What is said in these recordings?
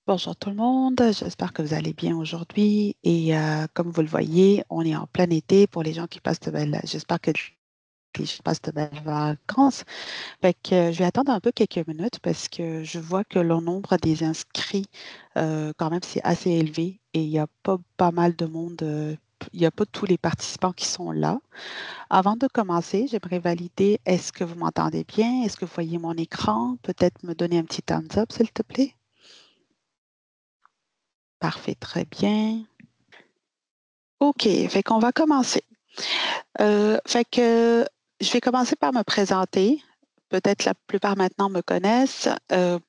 Bonjour tout le monde, j'espère que vous allez bien aujourd'hui et comme vous le voyez, on est en plein été pour les gens qui passent de belles, j'espère que les gens passent de belles vacances. Fait que je vais attendre un peu quelques minutes parce que je vois que le nombre des inscrits, quand même, c'est assez élevé et il n'y a pas mal de monde, il n'y a pas tous les participants qui sont là. Avant de commencer, j'aimerais valider, est-ce que vous m'entendez bien? Est-ce que vous voyez mon écran? Peut-être me donner un petit thumbs up, s'il te plaît. Parfait, très bien. OK, fait qu'on va commencer. Fait que je vais commencer par me présenter. Peut-être la plupart maintenant me connaissent.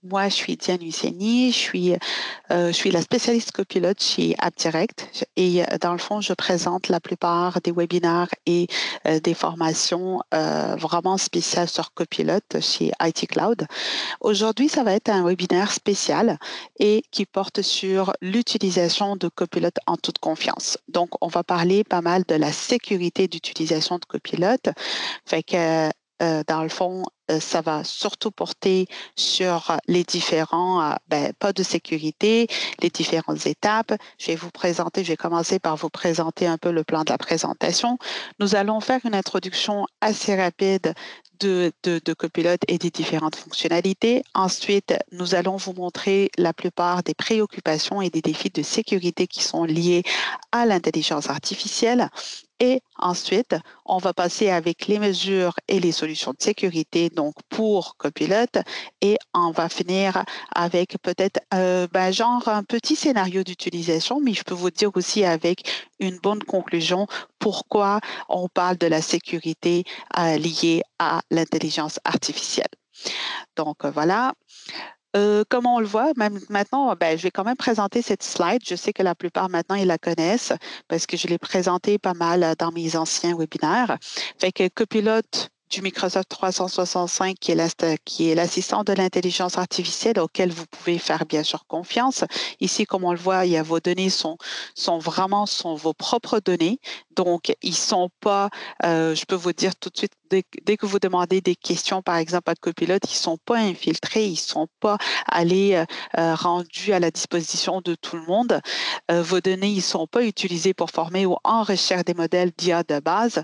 Moi, je suis Diane Husseini. Je suis la spécialiste copilote chez AppDirect et dans le fond, je présente la plupart des webinaires et des formations vraiment spéciales sur copilote chez IT Cloud. Aujourd'hui, ça va être un webinaire spécial et qui porte sur l'utilisation de Copilot en toute confiance. Donc, on va parler pas mal de la sécurité d'utilisation de Copilot. Fait que, dans le fond, ça va surtout porter sur les différents pas de sécurité, les différentes étapes. Je vais commencer par vous présenter un peu le plan de la présentation. Nous allons faire une introduction assez rapide de Copilot et des différentes fonctionnalités. Ensuite, nous allons vous montrer la plupart des préoccupations et des défis de sécurité qui sont liés à l'intelligence artificielle. Et ensuite, on va passer avec les mesures et les solutions de sécurité donc pour Copilot et on va finir avec peut-être genre un petit scénario d'utilisation, mais je peux vous dire aussi avec une bonne conclusion pourquoi on parle de la sécurité liée à l'intelligence artificielle. Donc voilà. Comme on le voit, même maintenant, je vais quand même présenter cette slide. Je sais que la plupart maintenant, ils la connaissent parce que je l'ai présentée pas mal dans mes anciens webinaires. Fait que Copilot du Microsoft 365, qui est l'assistant de l'intelligence artificielle auquel vous pouvez faire bien sûr confiance. Ici, comme on le voit, il y a vos données sont vos propres données. Donc, ils sont pas, je peux vous dire tout de suite, dès que vous demandez des questions, par exemple, à Copilot, ils sont pas infiltrés, ils sont pas aller rendu à la disposition de tout le monde. Vos données, ils ne sont pas utilisés pour former ou enrichir des modèles d'IA de base.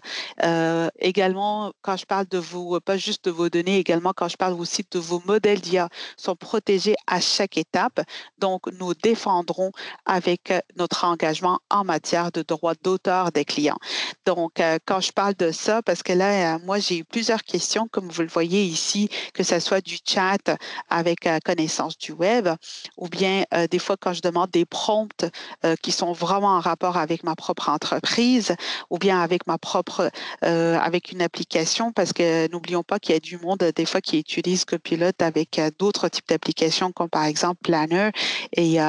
Également, quand je parle de vos, pas juste de vos données, également quand je parle aussi de vos modèles d'IA, sont protégés à chaque étape. Donc, nous défendrons avec notre engagement en matière de droit d'auteur des clients. Donc, quand je parle de ça, parce que là, moi, j'ai eu plusieurs questions, comme vous le voyez ici, que ce soit du chat avec connaissance du web, ou bien des fois quand je demande des prompts qui sont vraiment en rapport avec ma propre entreprise, ou bien avec avec une application, parce que n'oublions pas qu'il y a du monde des fois qui utilise Copilot avec d'autres types d'applications, comme par exemple Planner et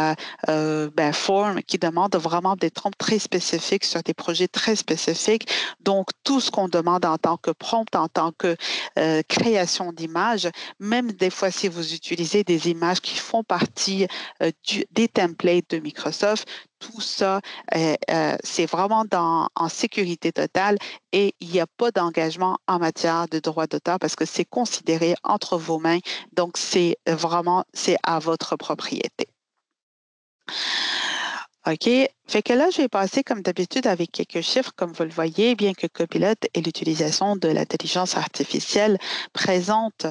Form, qui demandent vraiment des prompts très spécifiques sur des projets très spécifiques. Donc, tout ce qu'on demande en tant que prompt, en tant que création d'images, même des fois si vous utilisez des images qui font partie des templates de Microsoft, tout ça, c'est vraiment en sécurité totale et il n'y a pas d'engagement en matière de droit d'auteur parce que c'est considéré entre vos mains. Donc, c'est à votre propriété. OK. Fait que là, je vais passer comme d'habitude avec quelques chiffres, comme vous le voyez, bien que Copilot et l'utilisation de l'intelligence artificielle présentent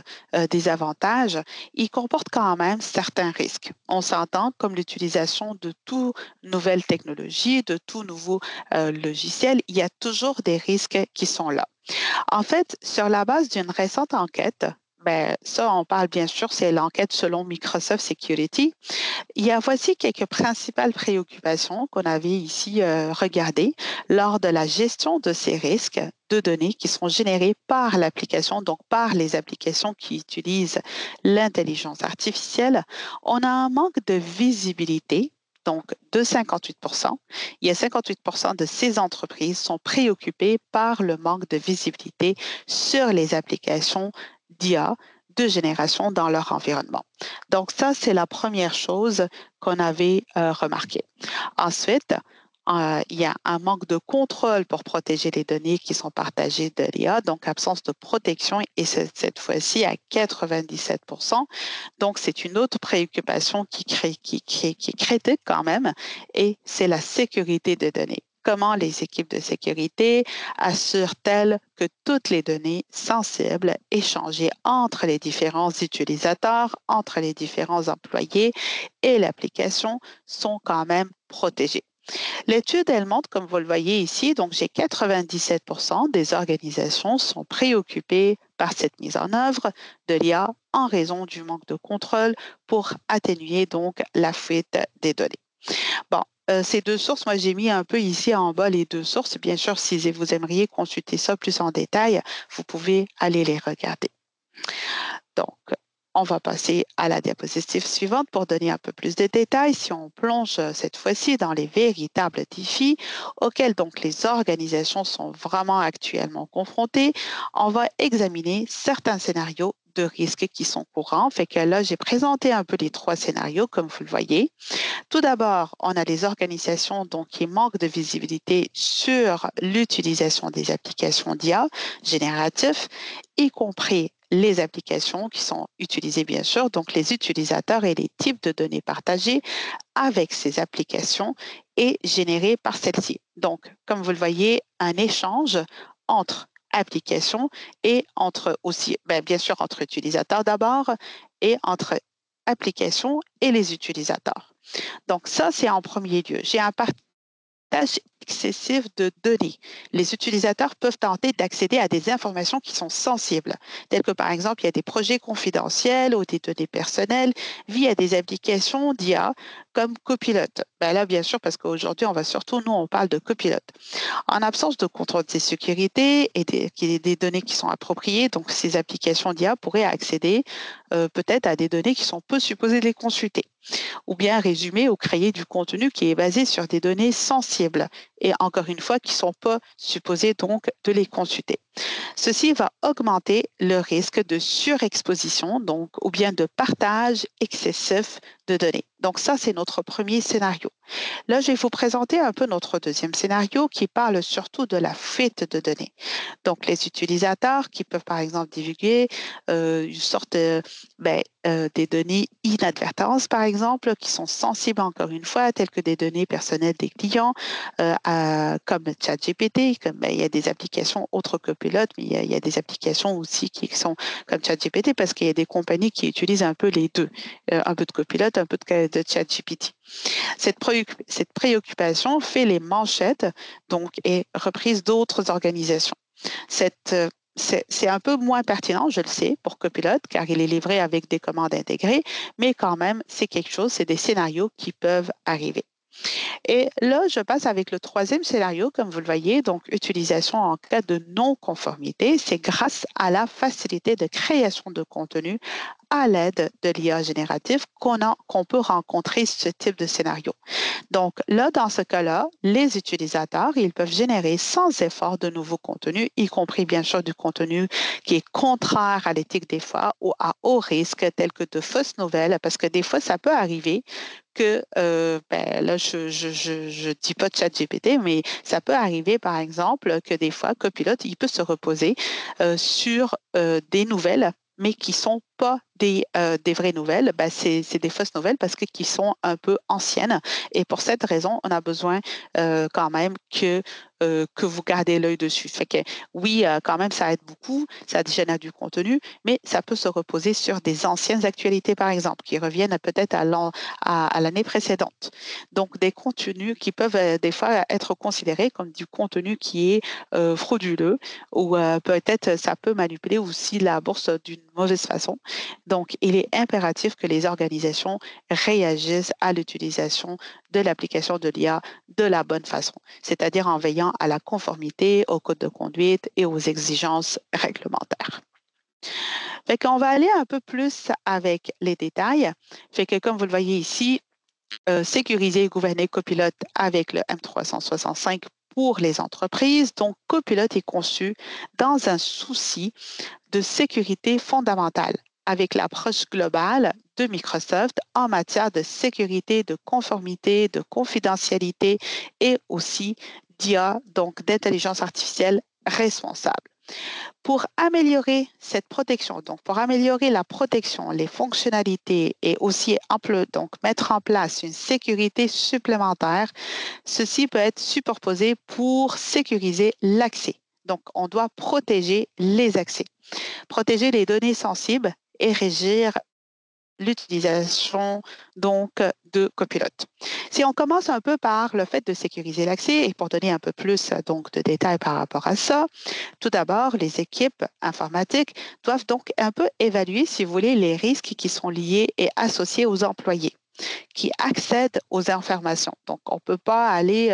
des avantages, il comporte quand même certains risques. On s'entend comme l'utilisation de toute nouvelle technologie, de tout nouveau logiciel, il y a toujours des risques qui sont là. En fait, sur la base d'une récente enquête, ça, on parle bien sûr, c'est l'enquête selon Microsoft Security. Voici quelques principales préoccupations qu'on avait ici regardées lors de la gestion de ces risques de données qui sont générés par l'application, donc par les applications qui utilisent l'intelligence artificielle. On a un manque de visibilité. Donc, de 58 il y a 58 de ces entreprises sont préoccupées par le manque de visibilité sur les applications d'IA de génération dans leur environnement. Donc, ça, c'est la première chose qu'on avait remarquée. Ensuite, il y a un manque de contrôle pour protéger les données qui sont partagées de l'IA, donc absence de protection, et cette fois-ci à 97%. Donc, c'est une autre préoccupation qui est critique quand même, et c'est la sécurité des données. Comment les équipes de sécurité assurent-elles que toutes les données sensibles échangées entre les différents utilisateurs, entre les différents employés et l'application sont quand même protégées? L'étude, elle montre, comme vous le voyez ici, donc j'ai 97% des organisations sont préoccupées par cette mise en œuvre de l'IA en raison du manque de contrôle pour atténuer donc la fuite des données. Bon, ces deux sources, moi j'ai mis un peu ici en bas les deux sources. Bien sûr, si vous aimeriez consulter ça plus en détail, vous pouvez aller les regarder. Donc, on va passer à la diapositive suivante pour donner un peu plus de détails. Si on plonge cette fois-ci dans les véritables défis auxquels donc les organisations sont vraiment actuellement confrontées, on va examiner certains scénarios de risques qui sont courants. Fait que là, j'ai présenté un peu les trois scénarios, comme vous le voyez. Tout d'abord, on a les organisations donc, qui manquent de visibilité sur l'utilisation des applications d'IA génératives, y compris les applications qui sont utilisées, bien sûr, donc les utilisateurs et les types de données partagées avec ces applications et générées par celles-ci. Donc, comme vous le voyez, un échange entre applications et entre aussi, bien sûr, entre utilisateurs d'abord et entre applications et les utilisateurs. Donc, ça, c'est en premier lieu. J'ai un partage excessif de données. Les utilisateurs peuvent tenter d'accéder à des informations qui sont sensibles, telles que par exemple, il y a des projets confidentiels ou des données personnelles via des applications d'IA comme Copilot. Là, bien sûr, parce qu'aujourd'hui, on va surtout, nous, on parle de Copilot. En absence de contrôle de sécurité et des données qui sont appropriées, donc ces applications d'IA pourraient accéder peut-être à des données qui sont peu supposées les consulter, ou bien résumer ou créer du contenu qui est basé sur des données sensibles et encore une fois qui ne sont pas supposées donc de les consulter. Ceci va augmenter le risque de surexposition donc, ou bien de partage excessif de données. Donc ça, c'est notre premier scénario. Là, je vais vous présenter un peu notre deuxième scénario qui parle surtout de la fuite de données. Donc, les utilisateurs qui peuvent, par exemple, divulguer une sorte de, des données inadvertantes, par exemple, qui sont sensibles, encore une fois, telles que des données personnelles des clients, comme ChatGPT. Il y a des applications autres que Pilote, mais il y a des applications aussi qui sont comme ChatGPT parce qu'il y a des compagnies qui utilisent un peu les deux, un peu de Copilot, un peu de ChatGPT. Cette préoccupation fait les manchettes donc, et reprise d'autres organisations. C'est un peu moins pertinent, je le sais, pour Copilot, car il est livré avec des commandes intégrées, mais quand même, c'est quelque chose, c'est des scénarios qui peuvent arriver. Et là, je passe avec le troisième scénario, comme vous le voyez, donc utilisation en cas de non-conformité. C'est grâce à la facilité de création de contenu à l'aide de l'IA générative qu'on peut rencontrer ce type de scénario. Donc là, dans ce cas-là, les utilisateurs, ils peuvent générer sans effort de nouveaux contenus, y compris bien sûr du contenu qui est contraire à l'éthique des fois ou à haut risque, tel que de fausses nouvelles, parce que des fois, ça peut arriver que, là, je dis pas de ChatGPT, mais ça peut arriver, par exemple, que des fois, Copilot, il peut se reposer sur des nouvelles mais qui ne sont pas des vraies nouvelles, c'est des fausses nouvelles parce qui sont un peu anciennes. Et pour cette raison, on a besoin quand même que vous gardez l'œil dessus. Fait que oui, quand même, ça aide beaucoup, ça génère du contenu, mais ça peut se reposer sur des anciennes actualités, par exemple, qui reviennent peut-être à l'année précédente. Donc, des contenus qui peuvent des fois être considérés comme du contenu qui est frauduleux ou peut-être ça peut manipuler aussi la bourse d'une mauvaise façon. Donc, il est impératif que les organisations réagissent à l'utilisation de l'application de l'IA de la bonne façon, c'est-à-dire en veillant à la conformité au code de conduite et aux exigences réglementaires. Fait qu'on va aller un peu plus avec les détails. Fait que comme vous le voyez ici, sécuriser et gouverner Copilot avec le M365 pour les entreprises. Donc, Copilot est conçu dans un souci de sécurité fondamentale. avec l'approche globale de Microsoft en matière de sécurité, de conformité, de confidentialité et aussi d'IA, donc d'intelligence artificielle responsable. Pour améliorer cette protection, donc pour améliorer la protection, les fonctionnalités et aussi donc mettre en place une sécurité supplémentaire, ceci peut être superposé pour sécuriser l'accès. Donc, on doit protéger les accès, protéger les données sensibles et régir l'utilisation donc de copilotes. Si on commence un peu par le fait de sécuriser l'accès et pour donner un peu plus donc de détails par rapport à ça, tout d'abord, les équipes informatiques doivent donc un peu évaluer, si vous voulez, les risques qui sont liés et associés aux employés qui accèdent aux informations. Donc, on ne peut pas aller,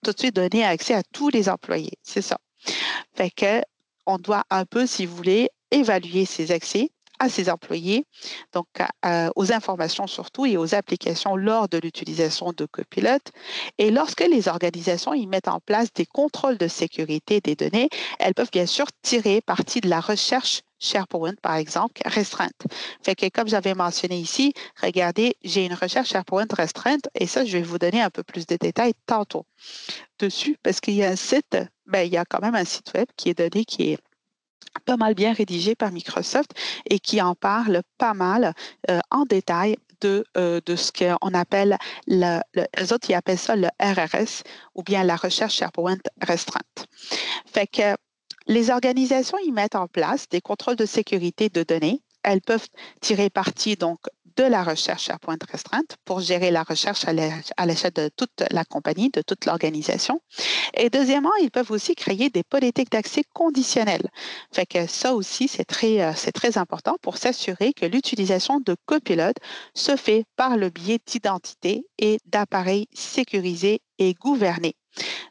tout de suite donner accès à tous les employés. C'est ça. Fait que on doit un peu, si vous voulez, évaluer ces accès à ses employés, donc aux informations surtout et aux applications lors de l'utilisation de copilotes. Et lorsque les organisations y mettent en place des contrôles de sécurité des données, elles peuvent bien sûr tirer parti de la recherche SharePoint, par exemple, restreinte. Fait que comme j'avais mentionné ici, regardez, j'ai une recherche SharePoint restreinte et ça, je vais vous donner un peu plus de détails tantôt dessus parce qu'il y a un site, il y a quand même un site web qui est donné, qui est pas mal bien rédigé par Microsoft et qui en parle pas mal en détail de ce qu'on appelle, les autres, ils appellent ça le RRS ou bien la recherche SharePoint restreinte. Fait que les organisations y mettent en place des contrôles de sécurité de données. Elles peuvent tirer parti donc de la recherche à pointe restreinte pour gérer la recherche à l'échelle de toute la compagnie, de toute l'organisation. Et deuxièmement, ils peuvent aussi créer des politiques d'accès conditionnelles. Fait que ça aussi, c'est très important pour s'assurer que l'utilisation de copilotes se fait par le biais d'identités et d'appareils sécurisés et gouvernés.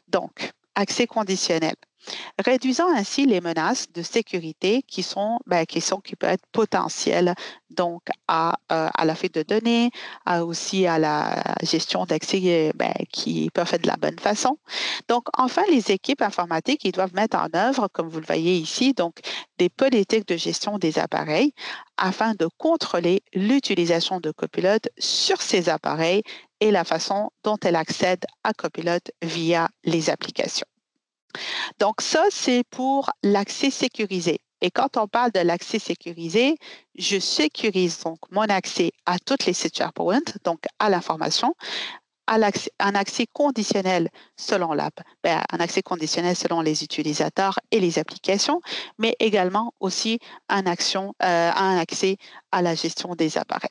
Donc, accès conditionnel réduisant ainsi les menaces de sécurité qui peuvent être potentielles donc à la fuite de données, aussi à la gestion d'accès qui peuvent être de la bonne façon. Donc, enfin, les équipes informatiques, ils doivent mettre en œuvre, comme vous le voyez ici, donc des politiques de gestion des appareils afin de contrôler l'utilisation de copilotes sur ces appareils et la façon dont elles accèdent à copilote via les applications. Donc, ça, c'est pour l'accès sécurisé. Et quand on parle de l'accès sécurisé, je sécurise donc mon accès à tous les sites SharePoint, donc à l'information, un accès conditionnel selon un accès conditionnel selon les utilisateurs et les applications, mais également aussi un accès à la gestion des appareils.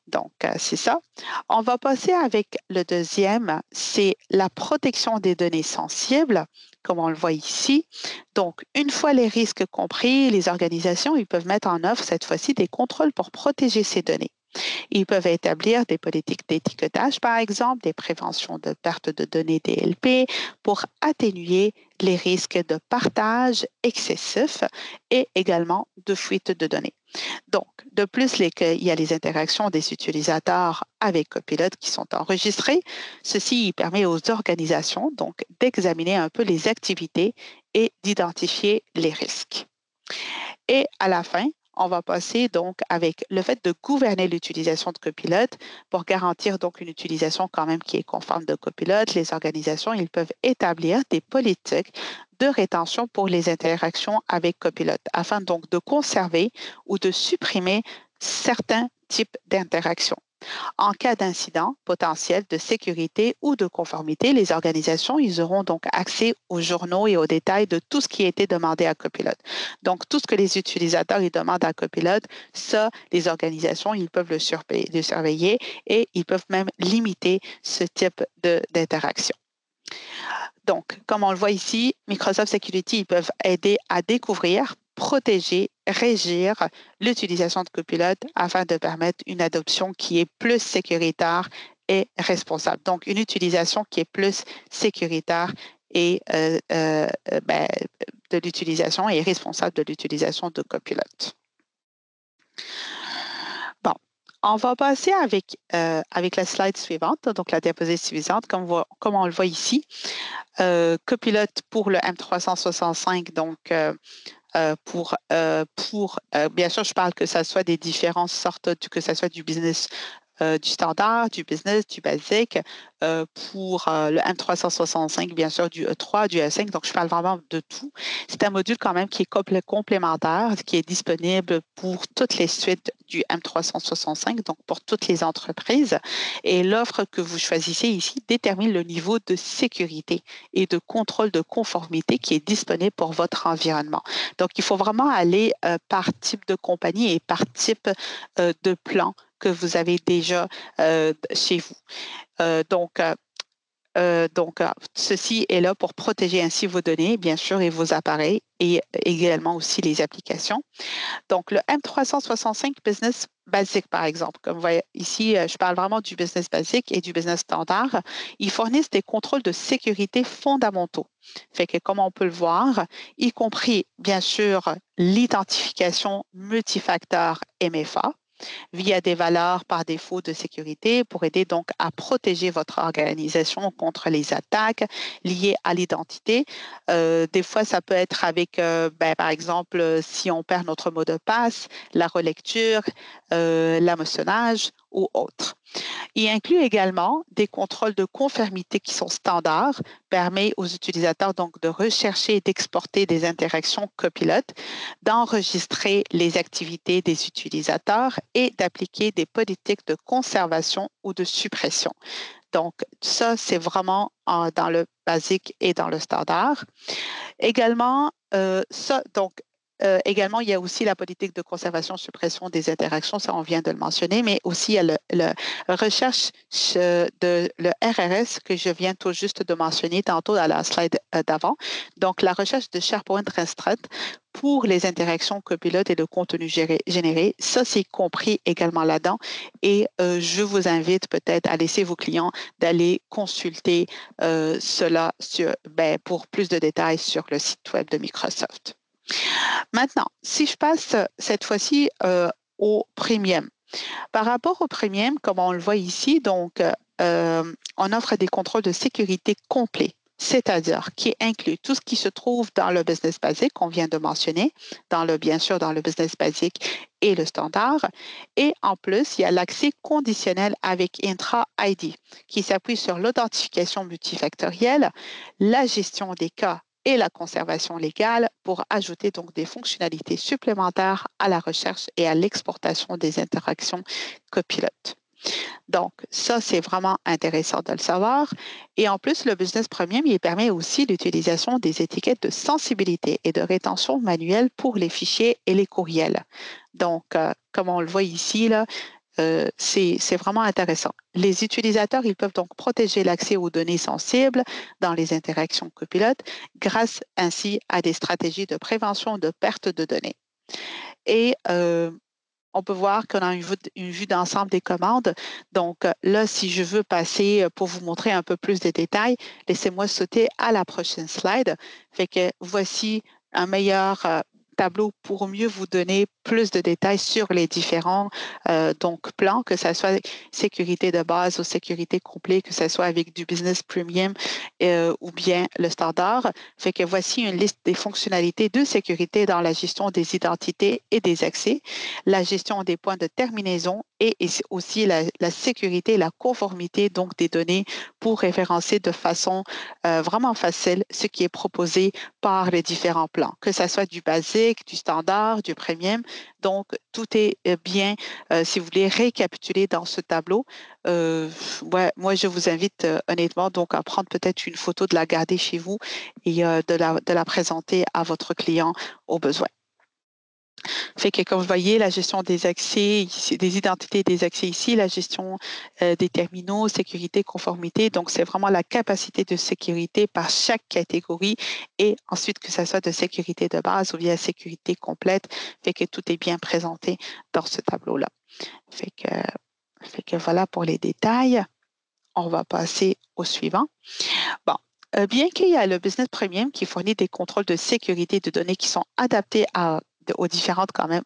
Donc, c'est ça. On va passer avec le deuxième, c'est la protection des données sensibles, comme on le voit ici. Donc, une fois les risques compris, les organisations, ils peuvent mettre en œuvre cette fois-ci des contrôles pour protéger ces données. Ils peuvent établir des politiques d'étiquetage, par exemple, des préventions de perte de données DLP pour atténuer les risques de partage excessif et également de fuite de données. Donc, de plus, il y a les interactions des utilisateurs avec Copilot qui sont enregistrées. Ceci permet aux organisations donc d'examiner un peu les activités et d'identifier les risques. Et à la fin, on va passer donc avec le fait de gouverner l'utilisation de Copilot pour garantir donc une utilisation quand même qui est conforme de Copilot. Les organisations, ils peuvent établir des politiques de rétention pour les interactions avec Copilot afin donc de conserver ou de supprimer certains types d'interactions. En cas d'incident potentiel de sécurité ou de conformité, les organisations, ils auront donc accès aux journaux et aux détails de tout ce qui a été demandé à Copilot. Donc, tout ce que les utilisateurs ils demandent à Copilot, ça, les organisations, ils peuvent le surveiller et ils peuvent même limiter ce type d'interaction. Donc, comme on le voit ici, Microsoft Security, ils peuvent aider à découvrir, protéger, régir l'utilisation de Copilot afin de permettre une adoption qui est plus sécuritaire et responsable. Donc, une utilisation qui est plus sécuritaire et de l'utilisation et responsable de l'utilisation de Copilot. Bon, on va passer avec la slide suivante, donc la diapositive suivante, comme on le voit ici. Copilot pour le M365, donc bien sûr, je parle que ça soit des différentes sortes, que ça soit du business du standard, du business, du basic, pour le M365, bien sûr, du E3, du E5. Donc, je parle vraiment de tout. C'est un module quand même qui est complémentaire, qui est disponible pour toutes les suites du M365, donc pour toutes les entreprises. Et l'offre que vous choisissez ici détermine le niveau de sécurité et de contrôle de conformité qui est disponible pour votre environnement. Donc, il faut vraiment aller par type de compagnie et par type de plan que vous avez déjà chez vous. Ceci est là pour protéger ainsi vos données, bien sûr, et vos appareils et également aussi les applications. Donc, le M365 Business Basic, par exemple, comme vous voyez ici, je parle vraiment du Business Basic et du Business Standard. Ils fournissent des contrôles de sécurité fondamentaux. Fait que, comme on peut le voir, y compris, bien sûr, l'identification multifacteur MFA, via des valeurs par défaut de sécurité pour aider donc à protéger votre organisation contre les attaques liées à l'identité. Des fois, ça peut être avec, par exemple, si on perd notre mot de passe, la relecture, l'hameçonnage ou autre. Il inclut également des contrôles de conformité qui sont standards, permet aux utilisateurs donc de rechercher et d'exporter des interactions copilotes, d'enregistrer les activités des utilisateurs et d'appliquer des politiques de conservation ou de suppression. Donc, ça, c'est vraiment dans le basique et dans le standard. Également, également, il y a aussi la politique de conservation-suppression des interactions, ça on vient de le mentionner, mais aussi il y a le recherche le RRS que je viens tout juste de mentionner tantôt à la slide d'avant. Donc, la recherche de SharePoint restreinte pour les interactions copilotes et le contenu généré, ça c'est compris également là-dedans. Et je vous invite peut-être à laisser vos clients d'aller consulter cela pour plus de détails sur le site web de Microsoft. Maintenant, si je passe cette fois-ci au premium. Par rapport au premium, comme on le voit ici, donc, on offre des contrôles de sécurité complets, c'est-à-dire qui inclut tout ce qui se trouve dans le business basic qu'on vient de mentionner, bien sûr dans le business basic et le standard. Et en plus, il y a l'accès conditionnel avec Intra ID qui s'appuie sur l'authentification multifactorielle, la gestion des cas et la conservation légale pour ajouter donc des fonctionnalités supplémentaires à la recherche et à l'exportation des interactions copilotes. Donc, ça, c'est vraiment intéressant de le savoir. Et en plus, le Business Premium, il permet aussi l'utilisation des étiquettes de sensibilité et de rétention manuelle pour les fichiers et les courriels. Donc, comme on le voit ici, là, c'est vraiment intéressant. Les utilisateurs, ils peuvent donc protéger l'accès aux données sensibles dans les interactions copilotes grâce ainsi à des stratégies de prévention de perte de données. Et on peut voir qu'on a une vue d'ensemble des commandes. Donc là, si je veux passer pour vous montrer un peu plus de détails, laissez-moi sauter à la prochaine slide. Fait que voici un meilleur tableau pour mieux vous donner plus de détails sur les différents plans, que ce soit sécurité de base ou sécurité complète, que ce soit avec du business premium ou bien le standard. Fait que voici une liste des fonctionnalités de sécurité dans la gestion des identités et des accès, la gestion des points de terminaison et aussi la sécurité et la conformité donc des données pour référencer de façon vraiment facile ce qui est proposé par les différents plans, que ce soit du basique, du standard, du premium. Donc, tout est bien, si vous voulez, récapituler dans ce tableau. Moi, je vous invite honnêtement donc à prendre peut-être une photo, de la garder chez vous et de la présenter à votre client au besoin. Fait que comme vous voyez, la gestion des accès, des identités et des accès ici, la gestion des terminaux, sécurité, conformité. Donc, c'est vraiment la capacité de sécurité par chaque catégorie et ensuite que ça soit de sécurité de base ou bien sécurité complète. Fait que tout est bien présenté dans ce tableau-là. Fait que voilà pour les détails. On va passer au suivant. Bon, bien qu'il y a le Business Premium qui fournit des contrôles de sécurité de données qui sont adaptés à aux différentes quand même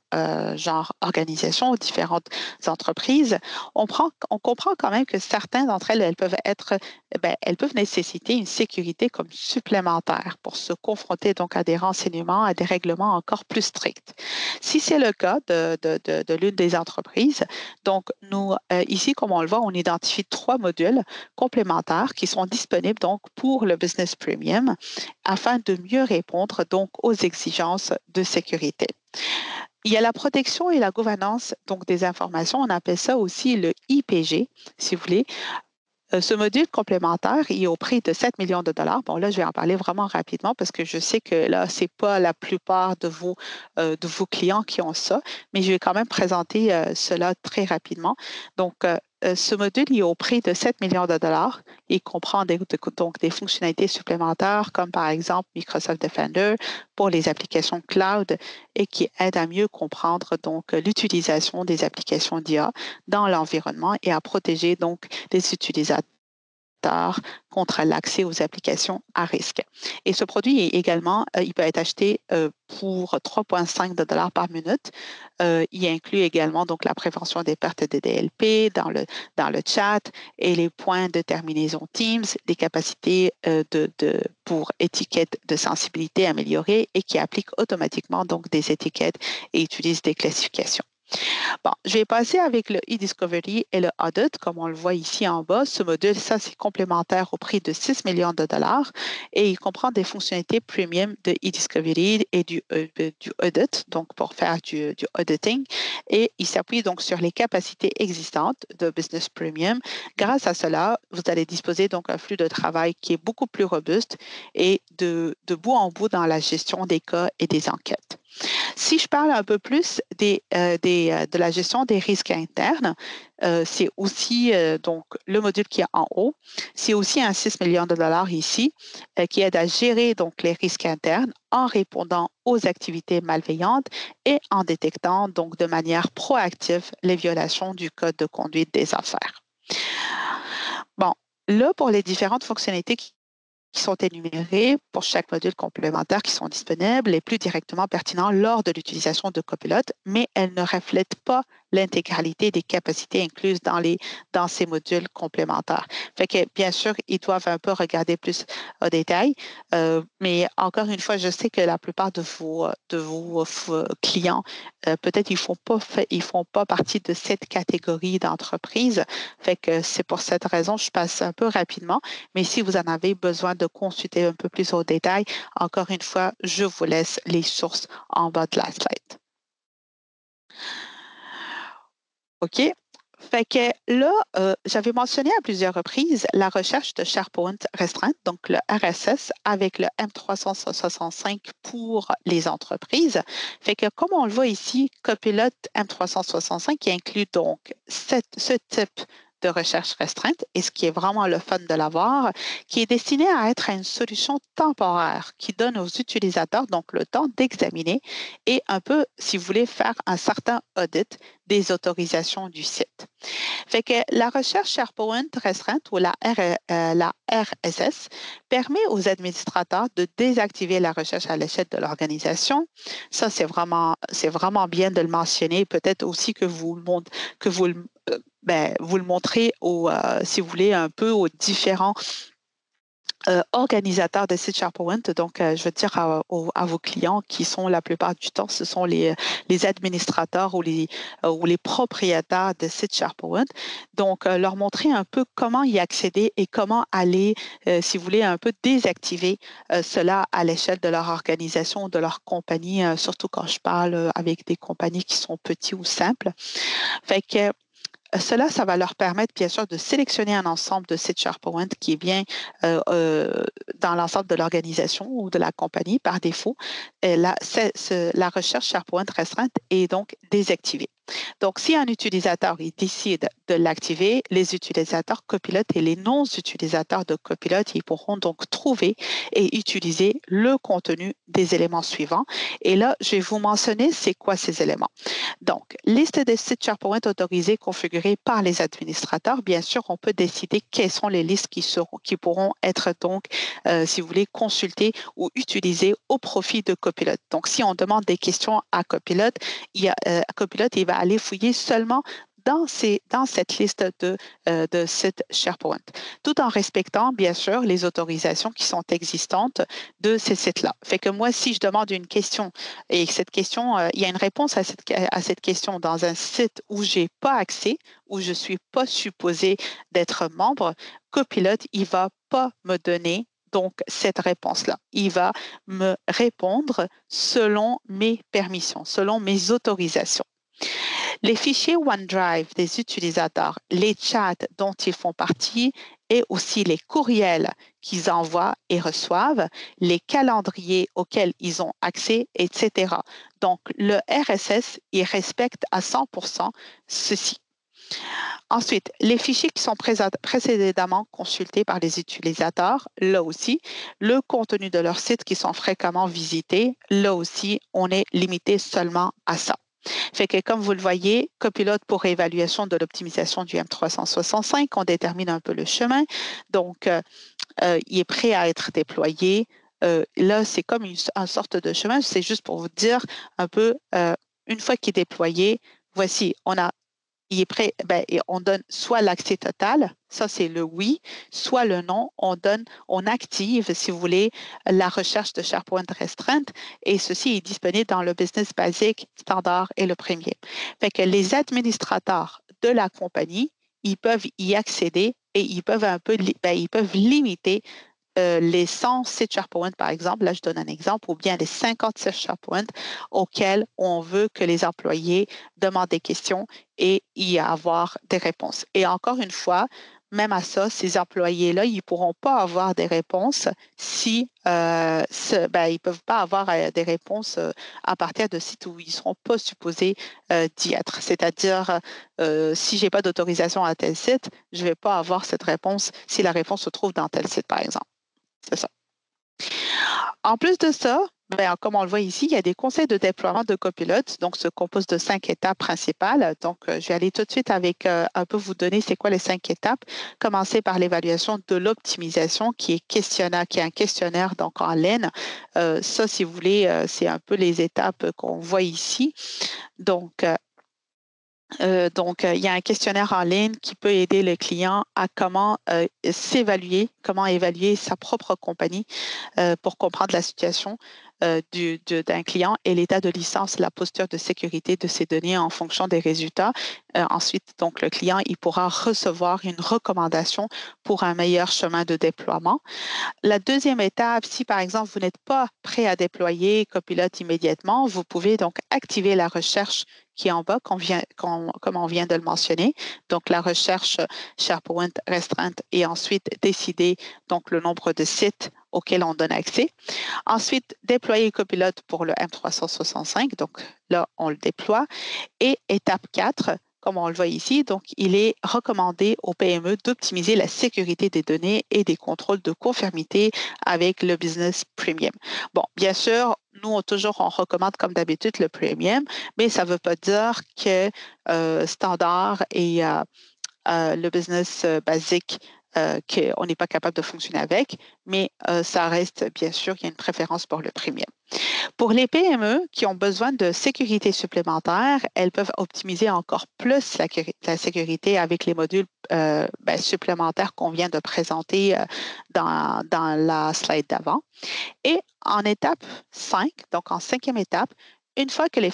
genre organisations, aux différentes entreprises, on comprend quand même que certaines d'entre elles, elles peuvent nécessiter une sécurité comme supplémentaire pour se confronter donc à des renseignements, à des règlements encore plus stricts. Si c'est le cas de l'une des entreprises, donc nous, ici, comme on le voit, on identifie trois modules complémentaires qui sont disponibles donc pour le Business Premium afin de mieux répondre donc aux exigences de sécurité. Il y a la protection et la gouvernance donc des informations. On appelle ça aussi le IPG, si vous voulez. Ce module complémentaire il est au prix de 7 millions de dollars. Bon, là, je vais en parler vraiment rapidement parce que je sais que là, ce n'est pas la plupart de vos clients qui ont ça, mais je vais quand même présenter cela très rapidement. Donc, ce module il est au prix de 7 millions de dollars. Il comprend donc des fonctionnalités supplémentaires comme par exemple Microsoft Defender pour les applications cloud et qui aide à mieux comprendre donc l'utilisation des applications d'IA dans l'environnement et à protéger donc les utilisateurs contre l'accès aux applications à risque. Et ce produit est également, il peut être acheté pour 3,5 $ par minute. Il inclut également donc la prévention des pertes de DLP dans le chat et les points de terminaison Teams, des capacités pour étiquettes de sensibilité améliorées et qui appliquent automatiquement donc des étiquettes et utilisent des classifications. Bon, je vais passer avec le e-discovery et le audit, comme on le voit ici en bas. Ce module, ça, c'est complémentaire au prix de 6 millions de dollars et il comprend des fonctionnalités premium de e-discovery et du audit, donc pour faire du auditing. Et il s'appuie donc sur les capacités existantes de Business Premium. Grâce à cela, vous allez disposer donc d'un flux de travail qui est beaucoup plus robuste et de bout en bout dans la gestion des cas et des enquêtes. Si je parle un peu plus de la gestion des risques internes, c'est aussi donc le module qui est en haut. C'est aussi un 6 millions de dollars ici qui aide à gérer donc les risques internes en répondant aux activités malveillantes et en détectant donc de manière proactive les violations du code de conduite des affaires. Bon, là, pour les différentes fonctionnalités qui sont énumérées pour chaque module complémentaire qui sont disponibles et plus directement pertinents lors de l'utilisation de Copilot, mais elles ne reflètent pas l'intégralité des capacités incluses dans ces modules complémentaires. Fait que, bien sûr, ils doivent un peu regarder plus au détail, mais encore une fois, je sais que la plupart de vos clients, peut-être ils font pas partie de cette catégorie d'entreprise. Fait que c'est pour cette raison, je passe un peu rapidement, mais si vous en avez besoin de consulter un peu plus au détail, encore une fois, je vous laisse les sources en bas de la slide. OK? Fait que là, j'avais mentionné à plusieurs reprises la recherche de SharePoint restreinte, donc le RSS, avec le M365 pour les entreprises. Fait que comme on le voit ici, Copilot M365 qui inclut donc ce type de recherche restreinte, et ce qui est vraiment le fun de l'avoir, qui est destiné à être une solution temporaire qui donne aux utilisateurs donc le temps d'examiner et un peu, si vous voulez, faire un certain audit des autorisations du site. Fait que la recherche SharePoint restreinte ou la RSS permet aux administrateurs de désactiver la recherche à l'échelle de l'organisation. Ça, c'est vraiment bien de le mentionner. Peut-être aussi que que vous le montrez si vous voulez, un peu aux différents organisateurs de sites SharePoint. Donc, je veux dire à vos clients qui sont la plupart du temps, ce sont les administrateurs ou les propriétaires de sites SharePoint. Donc, leur montrer un peu comment y accéder et comment aller, si vous voulez, un peu désactiver cela à l'échelle de leur organisation ou de leur compagnie, surtout quand je parle avec des compagnies qui sont petites ou simples. Fait que cela, ça va leur permettre, bien sûr, de sélectionner un ensemble de sites SharePoint qui est bien dans l'ensemble de l'organisation ou de la compagnie par défaut. Et là, la recherche SharePoint restreinte est donc désactivée. Donc, si un utilisateur il décide de l'activer, les utilisateurs Copilot et les non-utilisateurs de Copilot, ils pourront donc trouver et utiliser le contenu des éléments suivants. Et là, je vais vous mentionner c'est quoi ces éléments. Donc, liste des sites SharePoint autorisés configurés configurées par les administrateurs, bien sûr, on peut décider quelles sont les listes qui pourront être donc, si vous voulez, consultées ou utilisées au profit de Copilot. Donc, si on demande des questions à Copilot, Copilot, il va aller fouiller seulement dans cette liste de sites SharePoint, tout en respectant, bien sûr, les autorisations qui sont existantes de ces sites-là. Fait que moi, si je demande une question et cette question, il y a une réponse à cette question dans un site où j'ai pas accès, où je suis pas supposé d'être membre, Copilot, il va pas me donner donc cette réponse-là. Il va me répondre selon mes permissions, selon mes autorisations. Les fichiers OneDrive des utilisateurs, les chats dont ils font partie et aussi les courriels qu'ils envoient et reçoivent, les calendriers auxquels ils ont accès, etc. Donc, le RSS, il respecte à 100% ceci. Ensuite, les fichiers qui sont précédemment consultés par les utilisateurs, là aussi, le contenu de leur site qui sont fréquemment visités, là aussi, on est limité seulement à ça. Fait que comme vous le voyez, Copilot pour évaluation de l'optimisation du M365, on détermine un peu le chemin. Donc, il est prêt à être déployé. Là, c'est comme une sorte de chemin. C'est juste pour vous dire un peu, une fois qu'il est déployé, voici, il est prêt, et on donne soit l'accès total, ça c'est le oui, soit le non, on active, si vous voulez, la recherche de SharePoint restreinte et ceci est disponible dans le Business Basic, Standard et le Premier. Fait que les administrateurs de la compagnie, ils peuvent y accéder et ils peuvent ils peuvent limiter les 100 sites SharePoint, par exemple, là je donne un exemple, ou bien les 50 sites SharePoint auxquels on veut que les employés demandent des questions et y avoir des réponses. Et encore une fois, même à ça, ces employés-là, ils ne pourront pas avoir des réponses si ils ne peuvent pas avoir des réponses à partir de sites où ils ne seront pas supposés d'y être. C'est-à-dire, si je n'ai pas d'autorisation à tel site, je ne vais pas avoir cette réponse si la réponse se trouve dans tel site, par exemple. C'est ça. En plus de ça, comme on le voit ici, il y a des conseils de déploiement de Copilot, donc se compose de 5 étapes principales. Donc, je vais aller tout de suite avec un peu vous donner c'est quoi les 5 étapes. Commencer par l'évaluation de l'optimisation qui est questionnaire, qui est un questionnaire donc en ligne. Ça, si vous voulez, c'est un peu les étapes qu'on voit ici. Donc, il y a un questionnaire en ligne qui peut aider le client à comment s'évaluer, comment évaluer sa propre compagnie pour comprendre la situation d'un client et l'état de licence, la posture de sécurité de ses données en fonction des résultats. Ensuite, donc, le client, il pourra recevoir une recommandation pour un meilleur chemin de déploiement. La deuxième étape, si par exemple vous n'êtes pas prêt à déployer Copilot immédiatement, vous pouvez donc activer la recherche qui est en bas, comme on vient de le mentionner. Donc, la recherche SharePoint restreinte et ensuite décider donc le nombre de sites auxquels on donne accès. Ensuite, déployer Copilot pour le M365. Donc, là, on le déploie. Et étape 4, comme on le voit ici, donc il est recommandé aux PME d'optimiser la sécurité des données et des contrôles de conformité avec le Business Premium. Bon, bien sûr, nous, on recommande comme d'habitude le Premium, mais ça ne veut pas dire que Standard et le Business basique qu'on n'est pas capable de fonctionner avec, mais ça reste, bien sûr, il y a une préférence pour le Premium. Pour les PME qui ont besoin de sécurité supplémentaire, elles peuvent optimiser encore plus la sécurité avec les modules supplémentaires qu'on vient de présenter dans la slide d'avant. Et en étape 5, donc en cinquième étape, une fois que les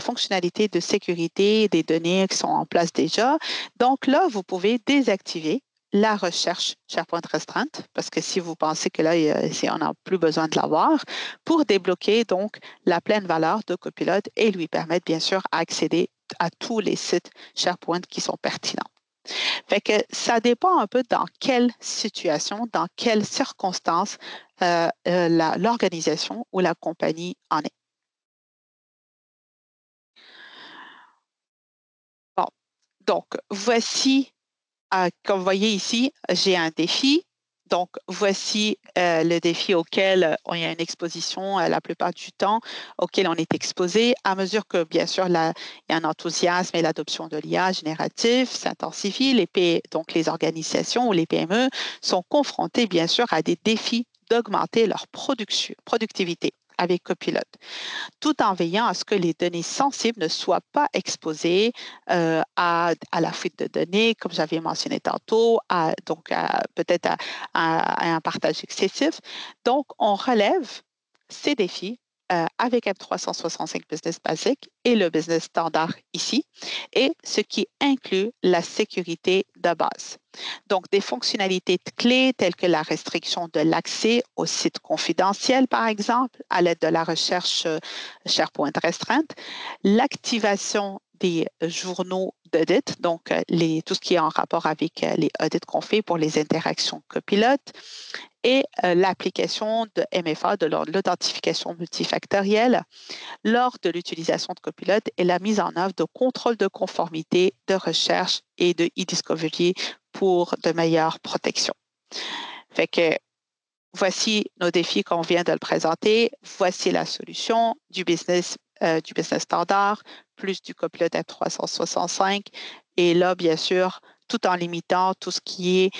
fonctionnalités de sécurité des données qui sont en place déjà, donc là, vous pouvez désactiver la recherche SharePoint restreinte, parce que si vous pensez que là, on n'a plus besoin de l'avoir, pour débloquer donc la pleine valeur de Copilot et lui permettre bien sûr d'accéder à tous les sites SharePoint qui sont pertinents. Fait que ça dépend un peu dans quelle situation, dans quelles circonstances l'organisation ou la compagnie en est. Bon, donc voici, comme vous voyez ici, j'ai un défi. Donc, voici le défi auquel il y a une exposition la plupart du temps, auquel on est exposé, à mesure que, bien sûr, il y a un enthousiasme et l'adoption de l'IA générative s'intensifie. Donc, les organisations ou les PME sont confrontées, bien sûr, à des défis d'augmenter leur productivité avec Copilot, tout en veillant à ce que les données sensibles ne soient pas exposées à la fuite de données, comme j'avais mentionné tantôt, peut-être à un partage excessif. Donc, on relève ces défis avec M365 Business Basic et le Business Standard ici, et ce qui inclut la sécurité de base. Donc, des fonctionnalités clés telles que la restriction de l'accès aux sites confidentiels, par exemple, à l'aide de la recherche SharePoint restreinte, l'activation des journaux d'audit, donc tout ce qui est en rapport avec les audits qu'on fait pour les interactions copilotes, et l'application de MFA, de l'authentification multifactorielle, lors de l'utilisation de Copilot et la mise en œuvre de contrôles de conformité, de recherche et de e-discovery pour de meilleures protections. Fait que voici nos défis qu'on vient de le présenter. Voici la solution du business standard, plus du Copilot M365. Et là, bien sûr, tout en limitant tout ce qui est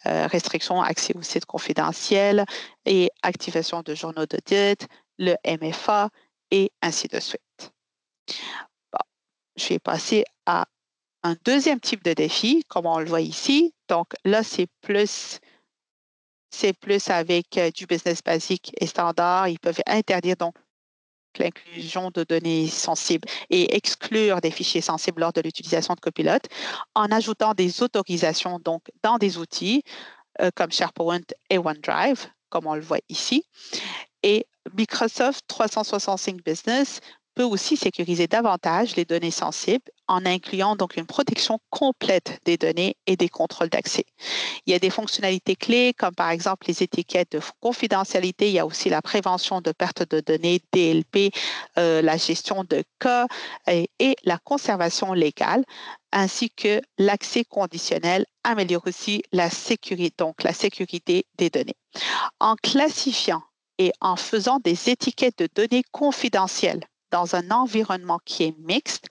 restriction, accès aux sites confidentiels et activation de journaux d'audit, le MFA et ainsi de suite. Bon, je vais passer à un deuxième type de défi, comme on le voit ici. Donc là, c'est plus avec du business basique et standard. Ils peuvent interdire donc l'inclusion de données sensibles et exclure des fichiers sensibles lors de l'utilisation de Copilot en ajoutant des autorisations donc dans des outils comme SharePoint et OneDrive, comme on le voit ici. Et Microsoft 365 Business peut aussi sécuriser davantage les données sensibles en incluant donc une protection complète des données et des contrôles d'accès. Il y a des fonctionnalités clés comme par exemple les étiquettes de confidentialité. Il y a aussi la prévention de perte de données, DLP, la gestion de cas et la conservation légale, ainsi que l'accès conditionnel améliore aussi la sécurité, donc la sécurité des données. En classifiant et en faisant des étiquettes de données confidentielles dans un environnement qui est mixte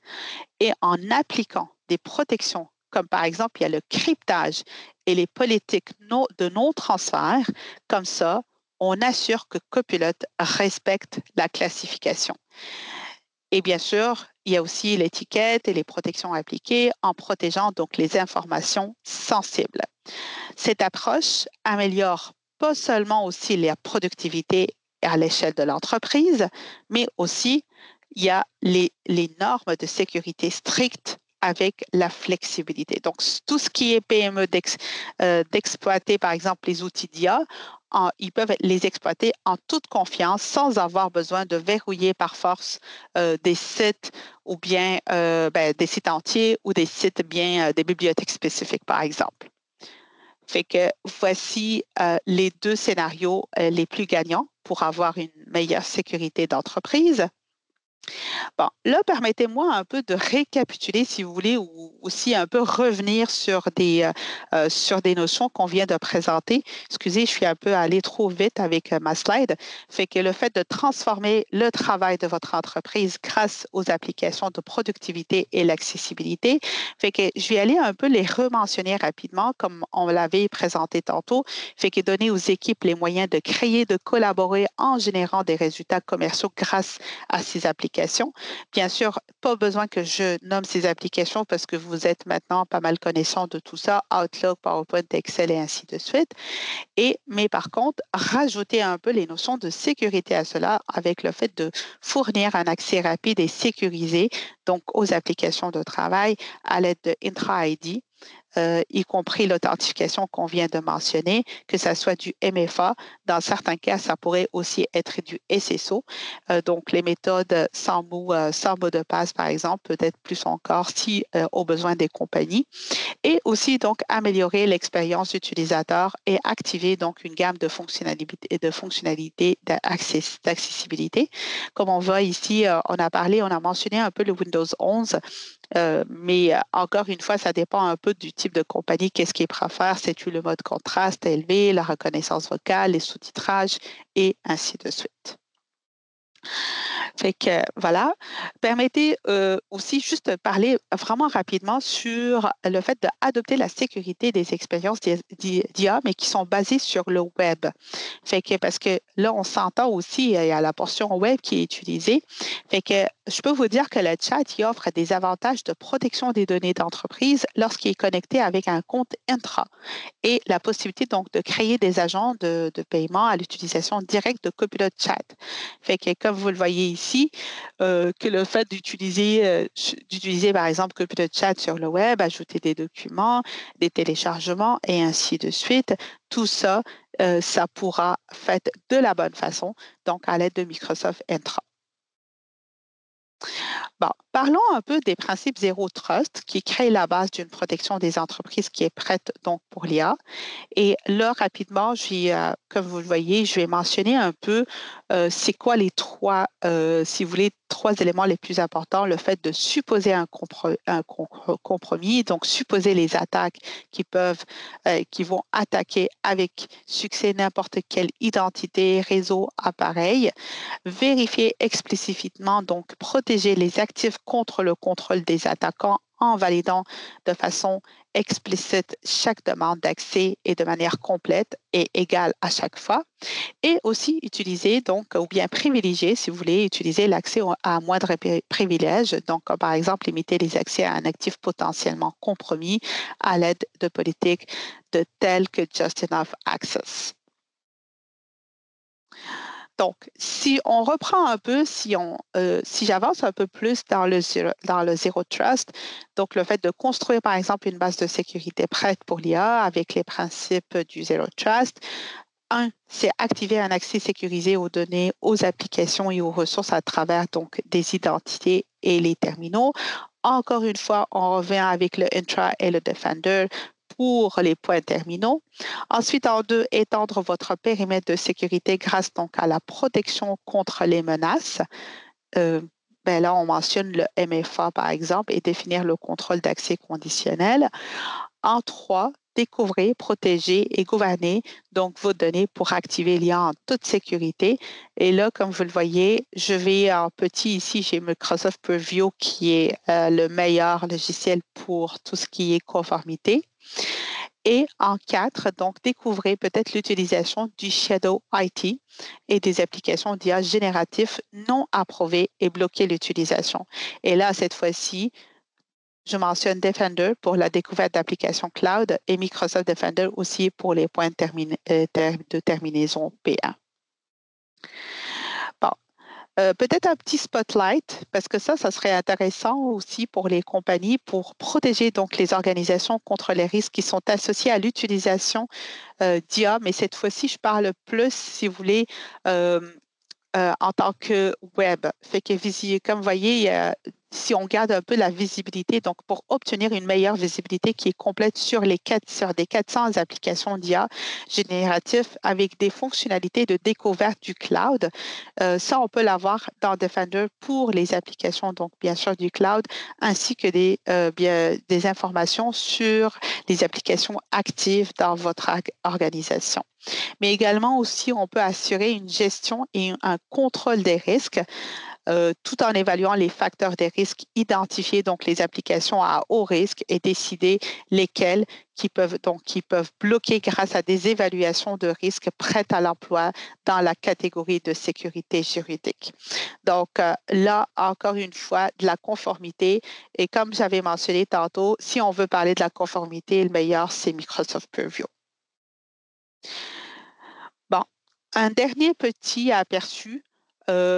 et en appliquant des protections, comme par exemple, il y a le cryptage et les politiques de non-transfert, comme ça, on assure que Copilot respecte la classification. Et bien sûr, il y a aussi l'étiquette et les protections appliquées en protégeant donc les informations sensibles. Cette approche améliore pas seulement aussi la productivité à l'échelle de l'entreprise, mais aussi il y a les normes de sécurité strictes avec la flexibilité. Donc, tout ce qui est PME d'exploiter, par exemple, les outils d'IA, ils peuvent les exploiter en toute confiance sans avoir besoin de verrouiller par force des sites ou bien des sites entiers ou des sites des bibliothèques spécifiques, par exemple. Fait que voici les deux scénarios les plus gagnants pour avoir une meilleure sécurité d'entreprise. Bon, là, permettez-moi un peu de récapituler, si vous voulez, ou aussi un peu revenir sur des notions qu'on vient de présenter. Excusez, je suis un peu allée trop vite avec ma slide. Fait que le fait de transformer le travail de votre entreprise grâce aux applications de productivité et l'accessibilité, fait que je vais aller un peu les rementionner rapidement, comme on l'avait présenté tantôt. Fait que donner aux équipes les moyens de créer, de collaborer en générant des résultats commerciaux grâce à ces applications. Bien sûr, pas besoin que je nomme ces applications parce que vous êtes maintenant pas mal connaissant de tout ça, Outlook, PowerPoint, Excel et ainsi de suite. Mais par contre, rajouter un peu les notions de sécurité à cela avec le fait de fournir un accès rapide et sécurisé donc aux applications de travail à l'aide de Intra-ID. Y compris l'authentification qu'on vient de mentionner, que ce soit du MFA. Dans certains cas, ça pourrait aussi être du SSO. Donc, les méthodes sans mot de passe, par exemple, peut-être plus encore si au besoin des compagnies. Et aussi, donc, améliorer l'expérience utilisateur et activer donc une gamme de fonctionnalités d'accessibilité. Comme on voit ici, on a mentionné un peu le Windows 11, mais encore une fois, ça dépend un peu du type de compagnie, qu'est-ce qu'ils préfèrent, c'est-tu le mode contraste élevé, la reconnaissance vocale, les sous-titrages et ainsi de suite. Fait que voilà. Permettez aussi juste de parler vraiment rapidement sur le fait d'adopter la sécurité des expériences d'IA, mais qui sont basées sur le web. Fait que parce que là, on s'entend aussi, il y a la portion web qui est utilisée. Fait que je peux vous dire que le chat il offre des avantages de protection des données d'entreprise lorsqu'il est connecté avec un compte intra et la possibilité donc de créer des agents de paiement à l'utilisation directe de Copilot Chat. Fait que comme vous le voyez ici, que le fait d'utiliser par exemple Copilot Chat sur le web, ajouter des documents, des téléchargements et ainsi de suite, tout ça, ça pourra faire de la bonne façon, donc à l'aide de Microsoft Entra. Bon, parlons un peu des principes Zero Trust qui créent la base d'une protection des entreprises qui est prête donc pour l'IA. Et là, rapidement, comme vous le voyez, je vais mentionner un peu c'est quoi les trois, si vous voulez, trois éléments les plus importants. Le fait de supposer un compromis, donc supposer les attaques qui vont attaquer avec succès n'importe quelle identité, réseau, appareil. Vérifier explicitement, donc protéger les actifs contre le contrôle des attaquants en validant de façon explicite chaque demande d'accès et de manière complète et égale à chaque fois. Et aussi utiliser, donc, ou bien privilégier, si vous voulez, utiliser l'accès à moindre privilège. Donc, comme par exemple, limiter les accès à un actif potentiellement compromis à l'aide de politiques telles que Just Enough Access. Donc, si on reprend un peu, si j'avance un peu plus dans le Zero Trust, donc le fait de construire, par exemple, une base de sécurité prête pour l'IA avec les principes du Zero Trust. Un, c'est activer un accès sécurisé aux données, aux applications et aux ressources à travers donc des identités et les terminaux. Encore une fois, on revient avec le Intra et le Defender pour les points terminaux. Ensuite, en deux, étendre votre périmètre de sécurité grâce donc à la protection contre les menaces. Là, on mentionne le MFA, par exemple, et définir le contrôle d'accès conditionnel. En trois, découvrez, protégez et gouvernez donc vos données pour activer l'IA en toute sécurité. Et là, comme vous le voyez, je vais en petit ici, j'ai Microsoft Purview qui est le meilleur logiciel pour tout ce qui est conformité. Et en quatre, donc, découvrez peut-être l'utilisation du Shadow IT et des applications d'IA génératifs non approuvées et bloquer l'utilisation. Et là, cette fois-ci, je mentionne Defender pour la découverte d'applications cloud et Microsoft Defender aussi pour les points de terminaison P1. Bon, peut-être un petit spotlight, parce que ça serait intéressant aussi pour les compagnies pour protéger donc les organisations contre les risques qui sont associés à l'utilisation d'IA, mais cette fois-ci, je parle plus, si vous voulez, en tant que web. Fait que, comme vous voyez, si on garde un peu la visibilité, donc pour obtenir une meilleure visibilité qui est complète sur des 400 applications d'IA génératives avec des fonctionnalités de découverte du cloud, ça, on peut l'avoir dans Defender pour les applications, donc bien sûr du cloud, ainsi que des informations sur les applications actives dans votre organisation. Mais également aussi, on peut assurer une gestion et un contrôle des risques tout en évaluant les facteurs des risques, identifier donc les applications à haut risque et décider lesquelles qui peuvent bloquer grâce à des évaluations de risques prêtes à l'emploi dans la catégorie de sécurité juridique. Donc là, encore une fois, de la conformité. Et comme j'avais mentionné tantôt, si on veut parler de la conformité, le meilleur, c'est Microsoft Purview. Bon, un dernier petit aperçu,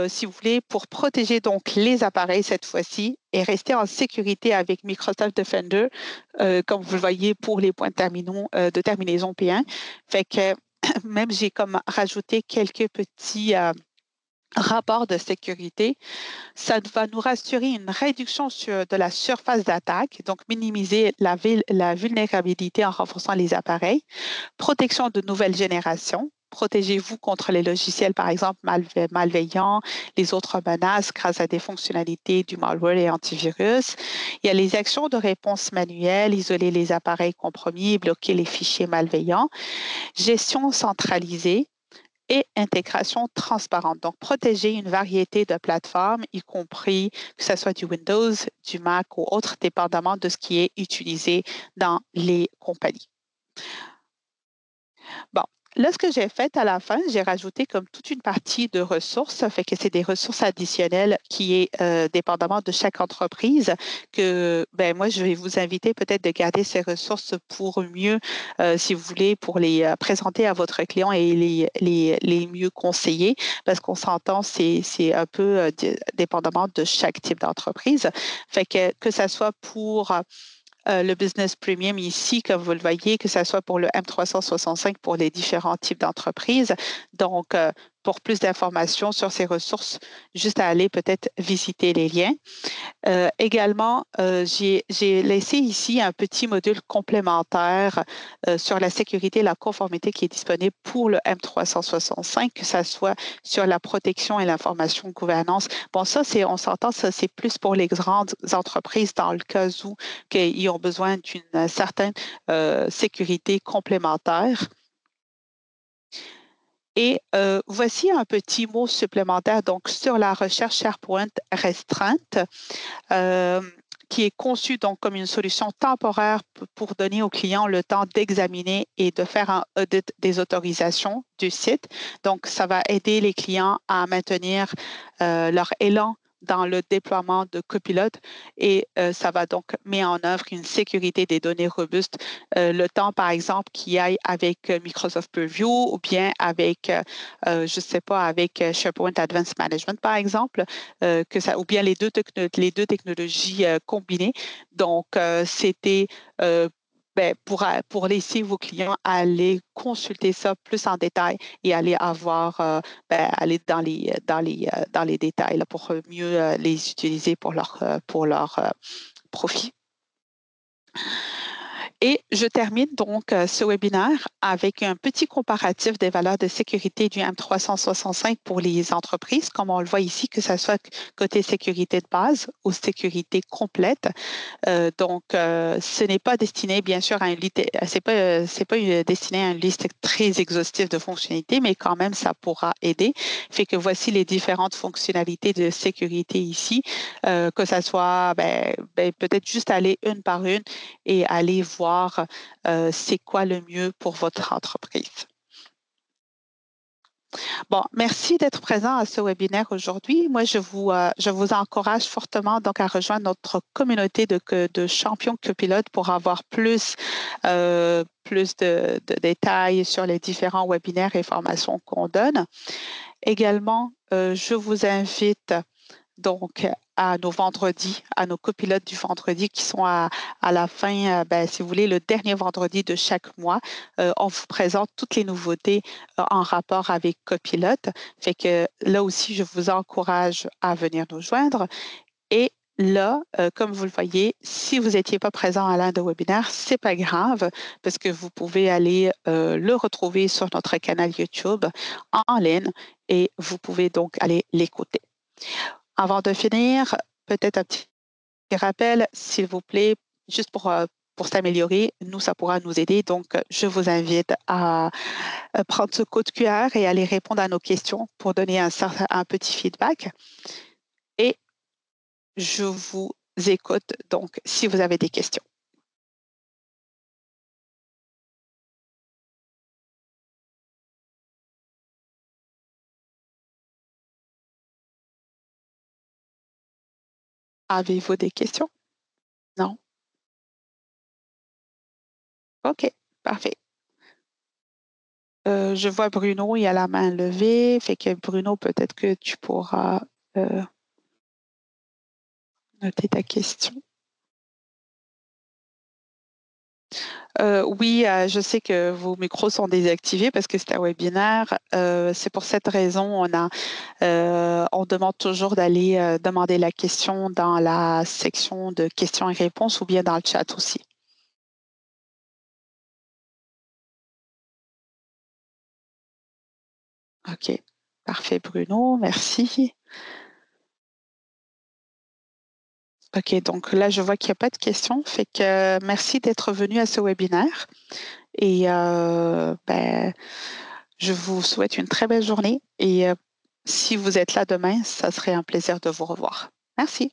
si vous voulez, pour protéger donc les appareils cette fois-ci et rester en sécurité avec Microsoft Defender, comme vous le voyez pour les points de terminaison P1. Fait que même j'ai comme rajouté quelques petits rapports de sécurité. Ça va nous rassurer une réduction de la surface d'attaque, donc minimiser la vulnérabilité en renforçant les appareils, protection de nouvelle génération, protégez-vous contre les logiciels, par exemple, malveillants, les autres menaces grâce à des fonctionnalités du malware et antivirus. Il y a les actions de réponse manuelle, isoler les appareils compromis, bloquer les fichiers malveillants, gestion centralisée et intégration transparente. Donc, protéger une variété de plateformes, y compris que ce soit du Windows, du Mac ou autre, dépendamment de ce qui est utilisé dans les compagnies. Bon, là, ce que j'ai fait à la fin, j'ai rajouté comme toute une partie de ressources. Ça fait que c'est des ressources additionnelles qui est dépendamment de chaque entreprise que, ben, moi, je vais vous inviter peut-être de garder ces ressources pour mieux, si vous voulez, pour les présenter à votre client et les mieux conseiller parce qu'on s'entend, c'est un peu dépendamment de chaque type d'entreprise. Fait que ça soit pour le business premium ici, comme vous le voyez, que ce soit pour le M365 pour les différents types d'entreprises. Donc, pour plus d'informations sur ces ressources, juste à aller peut-être visiter les liens. Également, j'ai laissé ici un petit module complémentaire sur la sécurité et la conformité qui est disponible pour le M365, que ce soit sur la protection et l'information gouvernance. Bon, ça, on s'entend, ça, c'est plus pour les grandes entreprises dans le cas où ils ont besoin d'une certaine sécurité complémentaire. Et voici un petit mot supplémentaire donc sur la recherche SharePoint restreinte. Euh, qui est conçu donc comme une solution temporaire pour donner aux clients le temps d'examiner et de faire un audit des autorisations du site. Donc, ça va aider les clients à maintenir leur élan dans le déploiement de Copilot et ça va donc mettre en œuvre une sécurité des données robustes. Le temps, par exemple, qui aille avec Microsoft Purview ou bien avec, je ne sais pas, avec SharePoint Advanced Management, par exemple, ou bien les deux technologies combinées. Donc, c'était ben, pour laisser vos clients aller consulter ça plus en détail et aller ben, aller dans les détails là, pour mieux les utiliser pour leur profit. Et je termine donc ce webinaire avec un petit comparatif des valeurs de sécurité du M365 pour les entreprises, comme on le voit ici, que ce soit côté sécurité de base ou sécurité complète. Ce n'est pas destiné, bien sûr, à c'est pas destiné à une liste très exhaustive de fonctionnalités, mais quand même, ça pourra aider. Fait que voici les différentes fonctionnalités de sécurité ici, que ça soit, peut-être juste aller une par une et aller voir c'est quoi le mieux pour votre entreprise. Bon, merci d'être présent à ce webinaire aujourd'hui. Moi, je vous encourage fortement donc à rejoindre notre communauté de champions copilotes pour avoir plus de détails sur les différents webinaires et formations qu'on donne. Également, je vous invite donc à nos vendredis, à nos copilotes du vendredi qui sont à la fin, si vous voulez, le dernier vendredi de chaque mois. On vous présente toutes les nouveautés en rapport avec Copilote. Fait que là aussi, je vous encourage à venir nous joindre. Et là, comme vous le voyez, si vous n'étiez pas présent à l'un des webinaires, c'est pas grave parce que vous pouvez aller le retrouver sur notre canal YouTube en ligne et vous pouvez donc aller l'écouter. Avant de finir, peut-être un petit rappel, s'il vous plaît, juste pour s'améliorer, nous, ça pourra nous aider. Donc, je vous invite à prendre ce code QR et aller répondre à nos questions pour donner un petit feedback. Et je vous écoute, donc, si vous avez des questions. Avez-vous des questions? Non? OK, parfait. Je vois Bruno, il a la main levée. Fait que Bruno, peut-être que tu pourras noter ta question. Oui, je sais que vos micros sont désactivés parce que c'est un webinaire. C'est pour cette raison, on demande toujours d'aller demander la question dans la section de questions et réponses ou bien dans le chat aussi. OK. Parfait, Bruno, merci. OK, donc là, je vois qu'il y a pas de questions, fait que merci d'être venu à ce webinaire et ben, je vous souhaite une très belle journée et si vous êtes là demain, ça serait un plaisir de vous revoir. Merci.